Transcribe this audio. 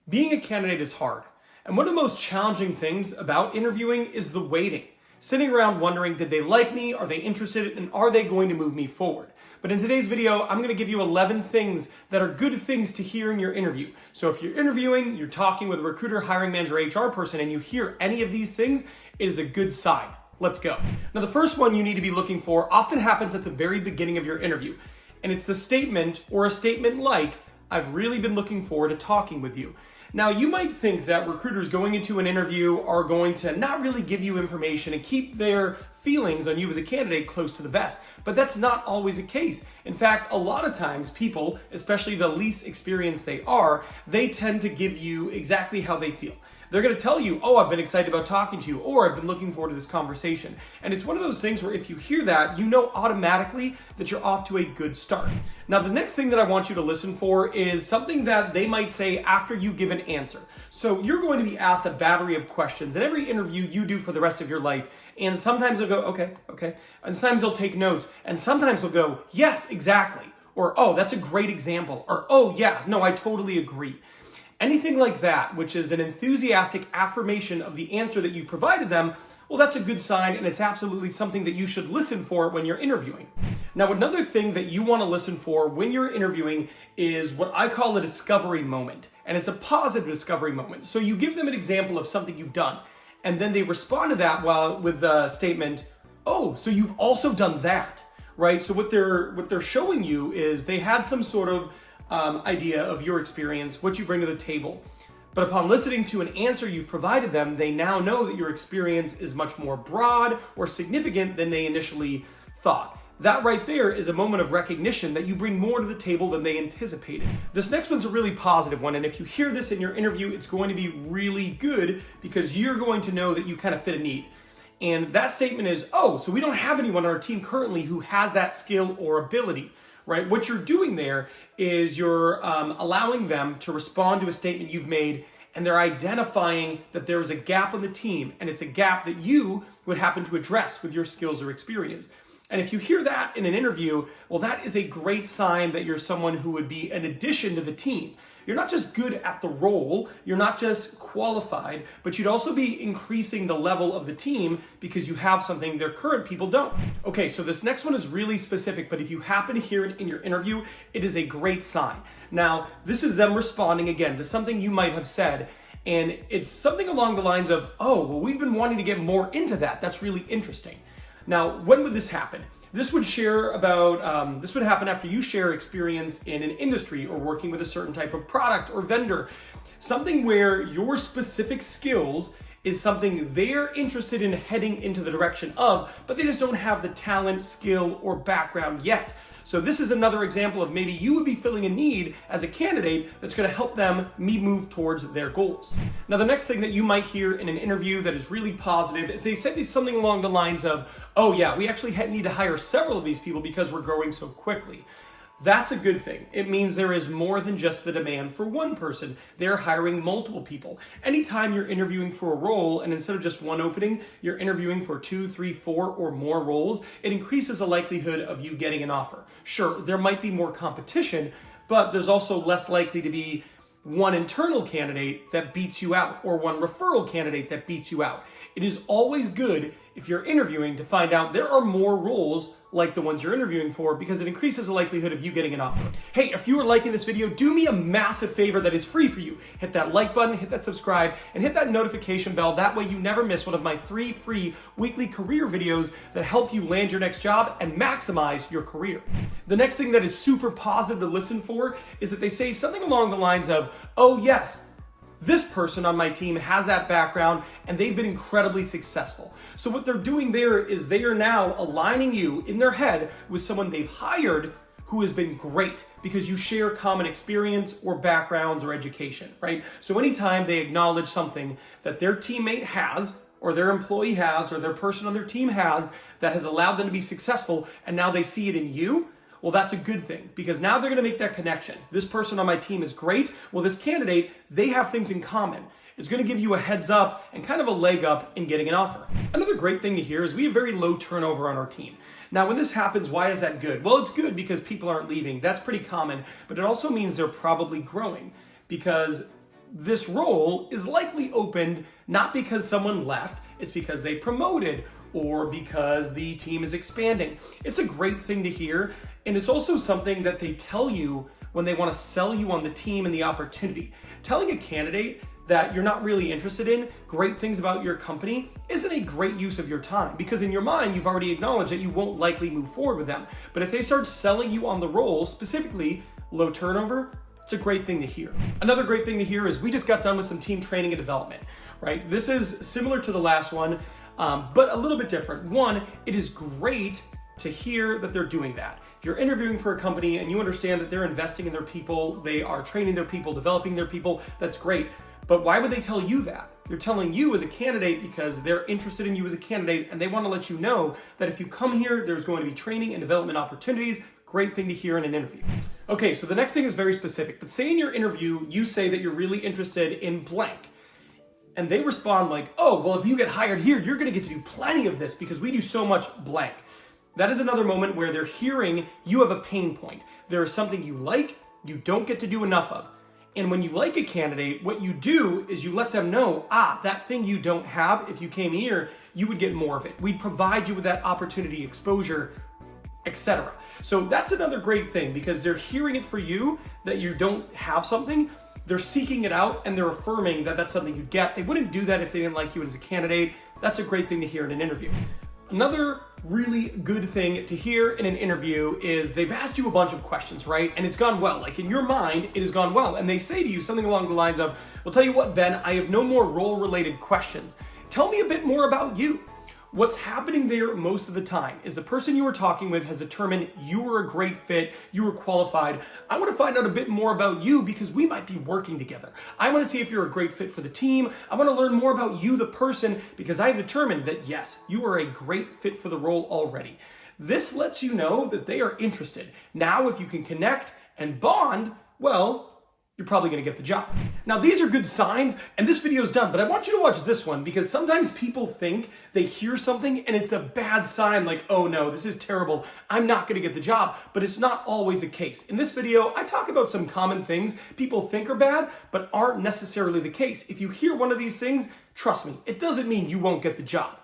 Being a candidate is hard, and one of the most challenging things about interviewing is the waiting. Sitting around wondering, did they like me? Are they interested? And are they going to move me forward? But in today's video, I'm going to give you 11 things that are good things to hear in your interview. So if you're interviewing, you're talking with a recruiter, hiring manager, HR person, and you hear any of these things, it is a good sign. Let's go. Now, the first one you need to be looking for often happens at the very beginning of your interview. And it's the statement or a statement like, I've really been looking forward to talking with you. Now, you might think that recruiters going into an interview are going to not really give you information and keep their feelings on you as a candidate close to the vest, but that's not always the case. In fact, a lot of times people, especially the least experienced they tend to give you exactly how they feel. They're going to tell you, oh, I've been excited about talking to you, or I've been looking forward to this conversation. And it's one of those things where if you hear that, you know automatically that you're off to a good start. Now, the next thing that I want you to listen for is something that they might say after you give an answer. So you're going to be asked a battery of questions in every interview you do for the rest of your life. And sometimes they'll go, okay. And sometimes they'll take notes. And sometimes they'll go, yes, exactly. Or, oh, that's a great example. Or, oh, yeah, no, I totally agree. Anything like that, which is an enthusiastic affirmation of the answer that you provided them, well, that's a good sign, and it's absolutely something that you should listen for when you're interviewing. Now, another thing that you want to listen for when you're interviewing is what I call a discovery moment, and it's a positive discovery moment. So you give them an example of something you've done, and then they respond to that with the statement, oh, so you've also done that, right? So what they're showing you is they had some sort of idea of your experience, what you bring to the table. But upon listening to an answer you've provided them, they now know that your experience is much more broad or significant than they initially thought. That right there is a moment of recognition that you bring more to the table than they anticipated. This next one's a really positive one, and if you hear this in your interview, it's going to be really good because you're going to know that you kind of fit a need. And that statement is, oh, so we don't have anyone on our team currently who has that skill or ability. Right? What you're doing there is you're allowing them to respond to a statement you've made, and they're identifying that there is a gap on the team, and it's a gap that you would happen to address with your skills or experience. And if you hear that in an interview, well, that is a great sign that you're someone who would be an addition to the team. You're not just good at the role, you're not just qualified, but you'd also be increasing the level of the team because you have something their current people don't. Okay, so this next one is really specific, but if you happen to hear it in your interview, it is a great sign. Now, this is them responding again to something you might have said, and it's something along the lines of, oh, well, we've been wanting to get more into that. That's really interesting. Now, when would this happen? This would happen after you share experience in an industry or working with a certain type of product or vendor. Something where your specific skills is something they're interested in heading into the direction of, but they just don't have the talent, skill, or background yet. So this is another example of maybe you would be filling a need as a candidate that's going to help them move towards their goals. Now, the next thing that you might hear in an interview that is really positive is they say something along the lines of, oh yeah, we actually need to hire several of these people because we're growing so quickly. That's a good thing. It means there is more than just the demand for one person. They're hiring multiple people. Anytime you're interviewing for a role, and instead of just one opening, you're interviewing for 2, 3, 4, or more roles, it increases the likelihood of you getting an offer. Sure, there might be more competition, but there's also less likely to be one internal candidate that beats you out or one referral candidate that beats you out. It is always good if you're interviewing to find out there are more roles like the ones you're interviewing for because it increases the likelihood of you getting an offer. Hey, if you are liking this video, do me a massive favor that is free for you. Hit that like button, hit that subscribe, and hit that notification bell. That way you never miss one of my 3 free weekly career videos that help you land your next job and maximize your career. The next thing that is super positive to listen for is that they say something along the lines of, oh yes, this person on my team has that background and they've been incredibly successful. So what they're doing there is they are now aligning you in their head with someone they've hired who has been great because you share common experience or backgrounds or education, right? So anytime they acknowledge something that their teammate has or their employee has or their person on their team has that has allowed them to be successful and now they see it in you, well, that's a good thing because now they're going to make that connection. This person on my team is great. Well, this candidate, they have things in common. It's going to give you a heads up and kind of a leg up in getting an offer. Another great thing to hear is we have very low turnover on our team. Now, when this happens, why is that good? Well, it's good because people aren't leaving. That's pretty common, but it also means they're probably growing because this role is likely opened not because someone left, it's because they promoted or because the team is expanding. It's a great thing to hear, and it's also something that they tell you when they want to sell you on the team and the opportunity. Telling a candidate that you're not really interested in great things about your company isn't a great use of your time, because in your mind, you've already acknowledged that you won't likely move forward with them. But if they start selling you on the role, specifically low turnover, it's a great thing to hear. Another great thing to hear is we just got done with some team training and development, right? This is similar to the last one, but a little bit different. One, it is great to hear that they're doing that. If you're interviewing for a company and you understand that they're investing in their people, they are training their people, developing their people, that's great. But why would they tell you that? They're telling you as a candidate because they're interested in you as a candidate, and they want to let you know that if you come here, there's going to be training and development opportunities. Great thing to hear in an interview. Okay, so the next thing is very specific, but say in your interview, you say that you're really interested in blank, and they respond like, oh, well, if you get hired here, you're gonna get to do plenty of this because we do so much blank. That is another moment where they're hearing you have a pain point. There is something you like, you don't get to do enough of. And when you like a candidate, what you do is you let them know, that thing you don't have, if you came here, you would get more of it. We'd provide you with that opportunity, exposure, etc. So that's another great thing because they're hearing it for you that you don't have something. They're seeking it out and they're affirming that that's something you get. They wouldn't do that if they didn't like you as a candidate. That's a great thing to hear in an interview. Another really good thing to hear in an interview is they've asked you a bunch of questions, right? And it's gone well. Like in your mind, it has gone well. And they say to you something along the lines of, well, tell you what, Ben, I have no more role-related questions. Tell me a bit more about you. What's happening there most of the time is the person you were talking with has determined you were a great fit, you were qualified. I want to find out a bit more about you because we might be working together. I want to see if you're a great fit for the team. I want to learn more about you, the person, because I've determined that yes, you are a great fit for the role already. This lets you know that they are interested. Now, if you can connect and bond, well, you're probably going to get the job. Now, these are good signs, and this video is done, but I want you to watch this one because sometimes people think they hear something and it's a bad sign, like, oh no, this is terrible, I'm not going to get the job, but it's not always the case. In this video, I talk about some common things people think are bad, but aren't necessarily the case. If you hear one of these things, trust me, it doesn't mean you won't get the job.